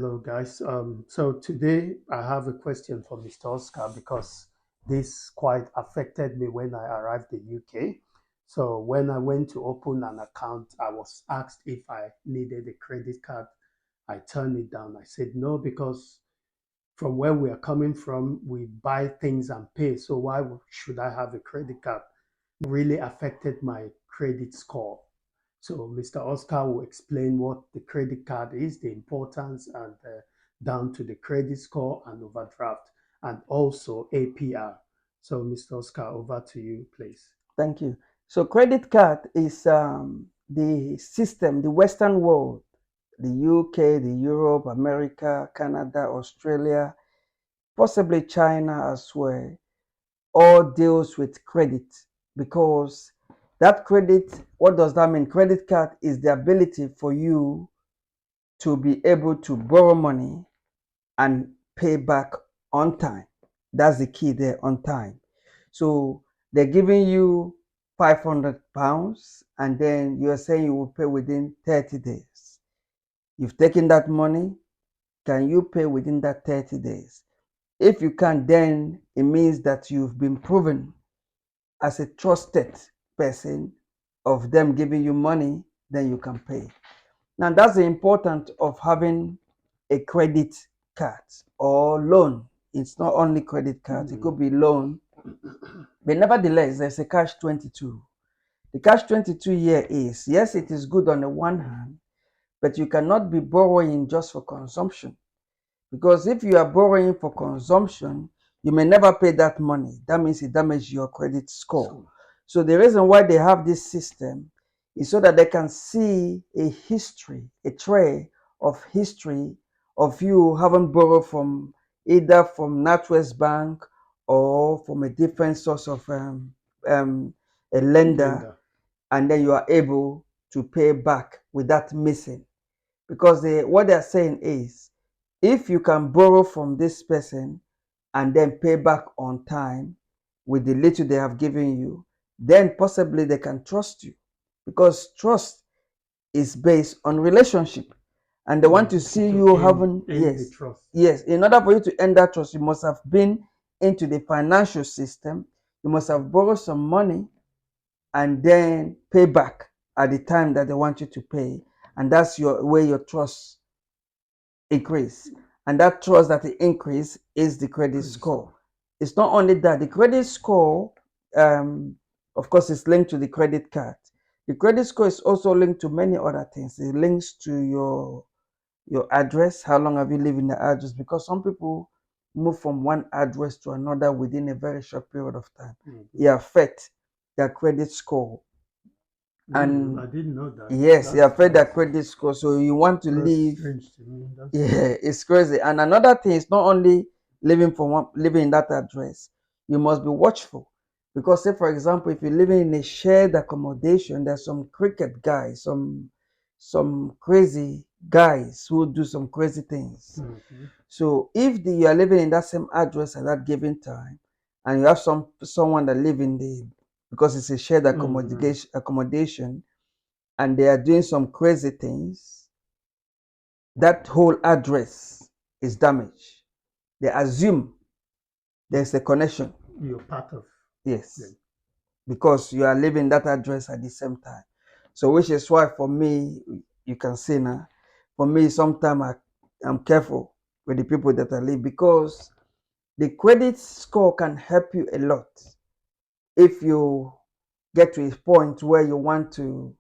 Hello, guys. So today I have a question for Mr. Oscar because this quite affected me when I arrived in UK. So when I went to open an account, I was asked if I needed a credit card. I turned it down. I said no because from where we are coming from, we buy things and pay. So why should I have a credit card? Really affected my credit score. So Mr. Oscar will explain what the credit card is, the importance, and down to the credit score and overdraft, and also APR. So Mr. Oscar, over to you, please. Thank you. So credit card is the system, the Western world, the UK, the Europe, America, Canada, Australia, possibly China as well, all deals with credit because that credit, what does that mean? Credit card is the ability for you to be able to borrow money and pay back on time. That's the key there, on time. So they're giving you £500 and then you're saying you will pay within 30 days. You've taken that money, can you pay within that 30 days? If you can, then it means that you've been proven as a trusted person of them giving you money, then you can pay. Now, that's the importance of having a credit card or loan. It's not only credit card, it could be loan. But nevertheless, there's a catch 22. The catch 22 here is yes, it is good on the one hand, but you cannot be borrowing just for consumption. Because if you are borrowing for consumption, you may never pay that money. That means it damages your credit score. So the reason why they have this system is so that they can see a history, a trail of history of you having borrowed from either from NatWest Bank or from a different source of um, a lender, Linda. and then you are able to pay back without missing. Because what they're saying is, if you can borrow from this person and then pay back on time with the little they have given you, then possibly they can trust you, because trust is based on relationship, and they want to see To you having, end the yes, trust. yes, in order for you to end that trust, you must have been into the financial system, you must have borrowed some money and then pay back at the time that they want you to pay, and that's your way your trust increase. And that trust that it increase is the credit Credit score. score. It's not only that, the credit score, um, of course, is linked to the credit card. The credit score is also linked to many other things. It links to your address. How long have you lived in the address? Because some people move from one address to another within a very short period of time. It affects their credit score. Mm, And I didn't know that. yes, it affects their That's credit score. So you want to that's live. strange to me. That's Yeah, it's crazy. And another thing is not only living in that address, you must be watchful. Because say for example, if you're living in a shared accommodation, there's some cricket guys, some crazy guys who do some crazy things. Mhm. So if you are living in that same address at that given time, and you have someone that live in the, because it's a shared Mhm. accommodation, and they are doing some crazy things, that whole address is damaged. They assume there's a connection. You're part of Yes, them. because you are living that address at the same time. So, which is why for me, you can see now, for me, sometimes I'm careful with the people that I live, because the credit score can help you a lot if you get to a point where you want to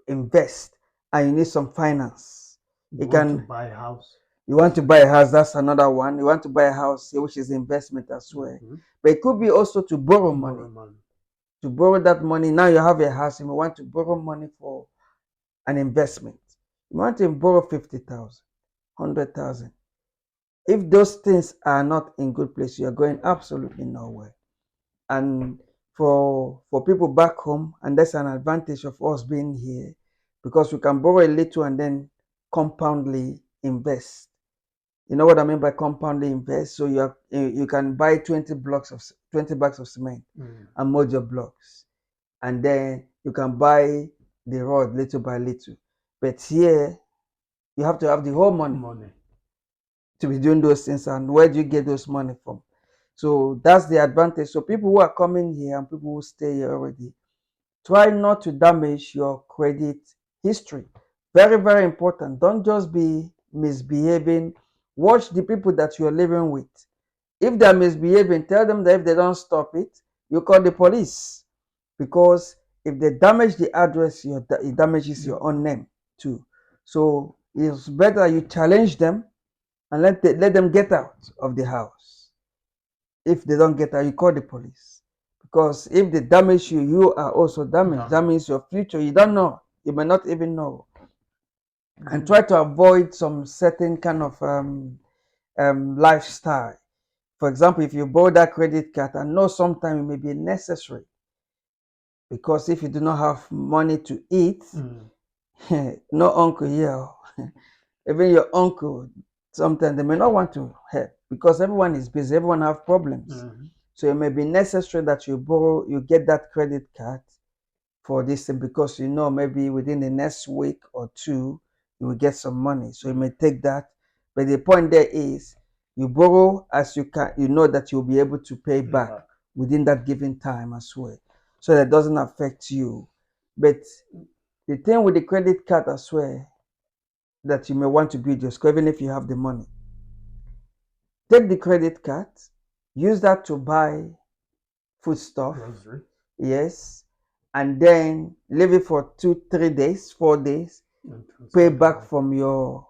invest and you need some finance. You You want to can buy a house. You want to buy a house, that's another one. You want to buy a house, which is investment as well. Mhm. But it could be also to borrow To money. borrow money. To borrow that money, now you have a house, you want to borrow money for an investment. You want to borrow 50,000, 100,000. If those things are not in good place, you are going absolutely nowhere. And for people back home, and that's an advantage of us being here, because we can borrow a little and then compoundly invest. You know what I mean by compounding invest? So you can buy 20 bags of cement Mm. and mold your blocks, and then you can buy the rod little by little. But here You have to have the whole money Money. to be doing those things. And where do you get those money from? So that's the advantage. So people who are coming here and people who stay here already, try not to damage your credit history. Very, very important. Don't just be misbehaving. Watch the people that you're living with. If they're misbehaving, tell them that if they don't stop it, you call the police. Because if they damage the address, it damages your own name too. So it's better you challenge them and let them get out of the house. If they don't get out, you call the police. Because if they damage you, you are also damaged. That means your future, you don't know. You may not even know. And try to avoid some certain kind of lifestyle. For example, if you borrow that credit card, I know sometimes it may be necessary, because if you do not have money to eat, no uncle here, even your uncle, sometimes they may not want to help because everyone is busy, everyone have problems. So it may be necessary that you get that credit card for this thing, because you know maybe within the next week or two you will get some money. So you may take that. But the point there is you borrow as you can, you know that you'll be able to pay back within that given time as well. So that doesn't affect you. But the thing with the credit card as well, that you may want to build your score, even if you have the money. Take the credit card, use that to buy foodstuff. Grocery. Yes. And then leave it for 2, 3 days, 4 days, pay back from your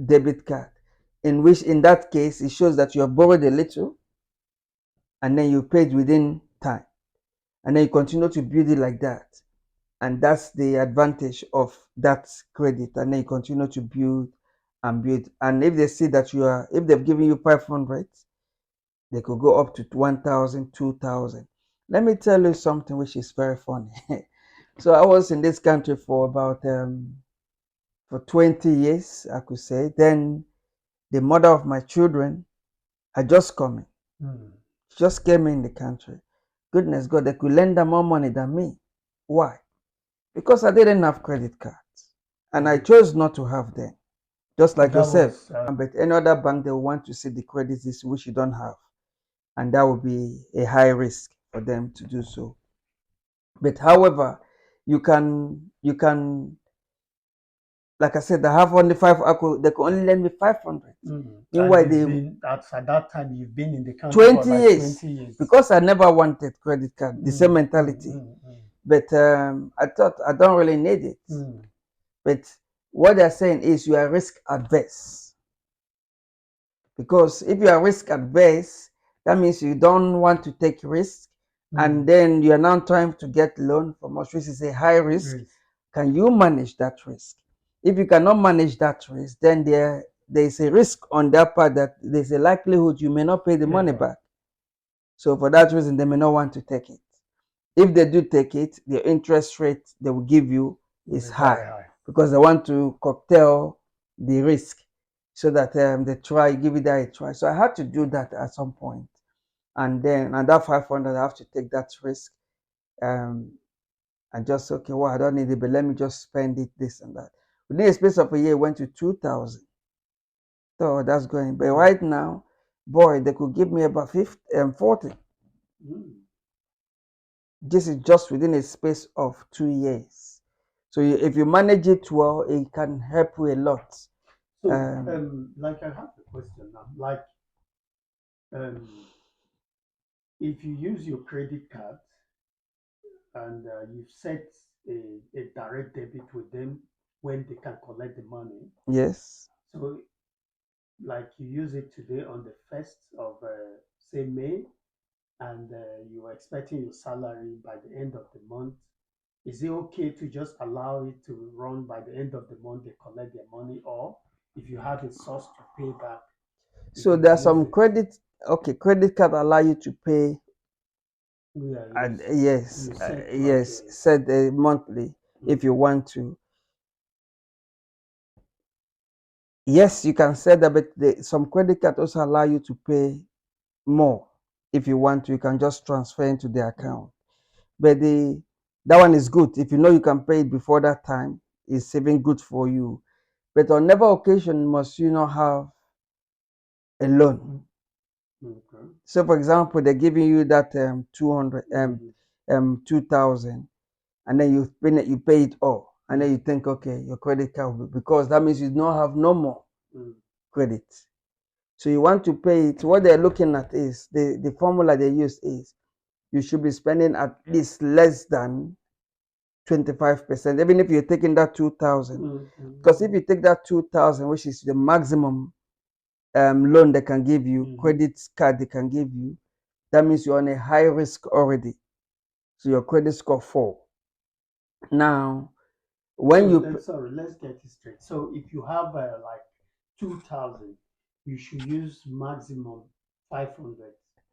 debit card. In that case, it shows that you have borrowed a little and then you paid within time. And then you continue to build it like that. And that's the advantage of that credit. And then you continue to build and build. And if they see that if they've given you 500, they could go up to 1,000, 2,000. Let me tell you something which is very funny. So I was in this country for about for 20 years, I could say. Then the mother of my children had just come in. She just came in the country. Goodness God, they could lend her more money than me. Why? Because I didn't have credit cards. And I chose not to have them. Just like yourself. But any other bank, they will want to see the credit history which you don't have. And that would be a high risk for them to do so. But however, you can, like I said, I have only they could only lend me 500. Meanwhile, at that time, you've been in the country 20 for like years. 20 years. Because I never wanted credit card, the same mentality. But I thought I don't really need it. But what they're saying is you are risk adverse. Because if you are risk adverse, that means you don't want to take risk. And then you are now trying to get loan from us, which is a high risk. Can you manage that risk? If you cannot manage that risk, then there is a risk on their part that there's a likelihood you may not pay the money back. So for that reason, they may not want to take it. If they do take it, the interest rate they will give you is high, because they want to curtail the risk, so that they give it that a try. So I had to do that at some point. And then that 500, I have to take that risk. And just, okay, well, I don't need it, but let me just spend it, this and that. Within a space of a year, it went to 2,000. So that's going. But right now, boy, they could give me about 40. This is just within a space of 2 years. So if you manage it well, it can help you a lot. So, like, I have a question now. Like, if you use your credit card and you've set a direct debit with them when they can collect the money. Yes. So, like, you use it today on the 1st of, say, May, and you are expecting your salary by the end of the month. Is it okay to just allow it to run by the end of the month, they collect their money, or if you have a source to pay back? So there are some credit card allow you to pay. Yes, set monthly if you want to. Yes, you can set that, but some credit card also allow you to pay more if you want to. You can just transfer into the account. But that one is good. If you know you can pay it before that time, it's even good for you. But on never occasion must you not have a loan. Okay. So, for example, they're giving you that 200, 2,000, and then you pay it all, and then you think, okay, your credit card will because that means you don't have no more credit. So you want to pay it. What they're looking at is the formula they use is you should be spending at least less than 25%, even if you're taking that 2,000. Because if you take that 2,000, which is the maximum loan they can give you, credit card they can give you, that means you're on a high risk already. So your credit score fall. Now, when sorry, let's get it straight. So if you have like 2,000, you should use maximum 500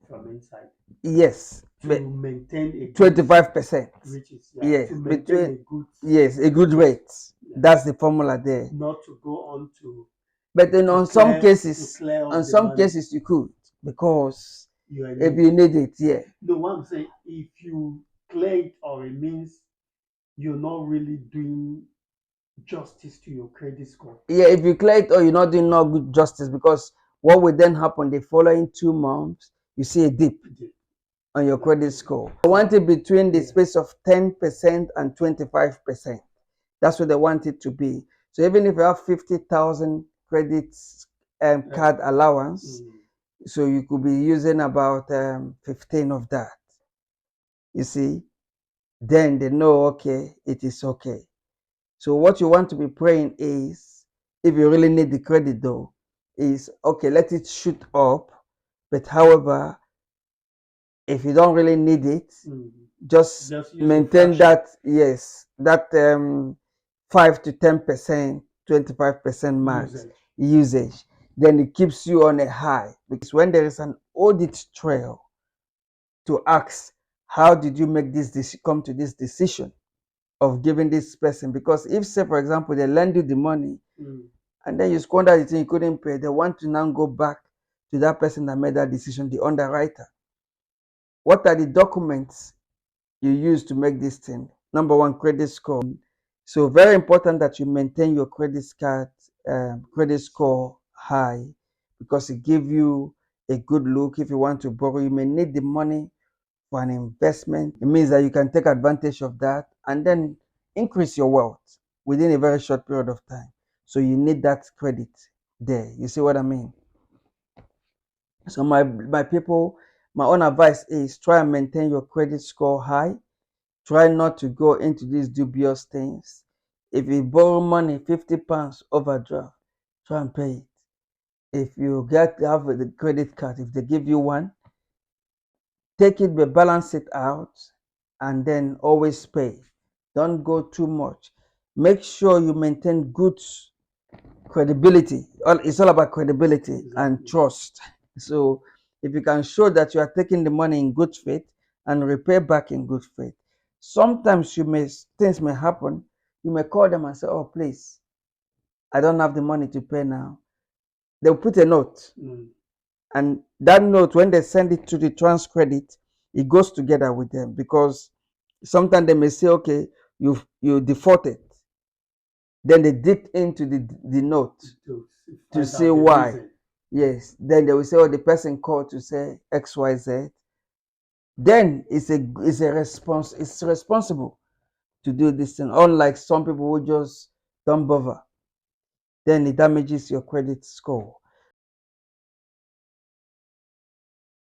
from inside. Yes, to maintain a 25%. Which is Yes, to maintain a good a good rate. That's the formula there. Not to go on to. But then on some cases, you could because if you need it, yeah. The one say if you clear it or it means you're not really doing justice to your credit score. Yeah, if you clear it or you're not doing no good justice, because what will then happen the following 2 months, you see a dip on your credit score. I want it between the space of 10% and 25%. That's what they want it to be. So even if you have 50,000 credits card allowance, so you could be using about 15 of that. You see, then they know, okay, it is okay. So what you want to be praying is, if you really need the credit though, is okay, let it shoot up. But however, if you don't really need it, just maintain that, yes, that 5 to 10%, 25% max usage. Then it keeps you on a high, because when there is an audit trail to ask, how did you make this come to this decision of giving this person? Because if, say for example, they lend you the money and then you squander the thing you couldn't pay, they want to now go back to that person that made that decision, the underwriter. What are the documents you use to make this thing? Number one, credit score. So very important that you maintain your credit score high, because it gives you a good look. If you want to borrow, you may need the money for an investment. It means that you can take advantage of that and then increase your wealth within a very short period of time. So you need that credit there. You see what I mean? So my people, my own advice is try and maintain your credit score high. Try not to go into these dubious things. If you borrow money, £50 overdraft, try and pay it. If you have the credit card, if they give you one, take it, but balance it out, and then always pay. Don't go too much. Make sure you maintain good credibility. It's all about credibility and trust. So if you can show that you are taking the money in good faith and repay back in good faith, sometimes things may happen. You may call them and say, oh, please, I don't have the money to pay now. They'll put a note. And that note, when they send it to the TransCredit, it goes together with them, because sometimes they may say, okay, you defaulted. Then they dig into the note to see why. Reason. Yes. Then they will say, oh, the person called to say XYZ. Then it's responsible to do this thing. Unlike some people who just don't bother. Then it damages your credit score.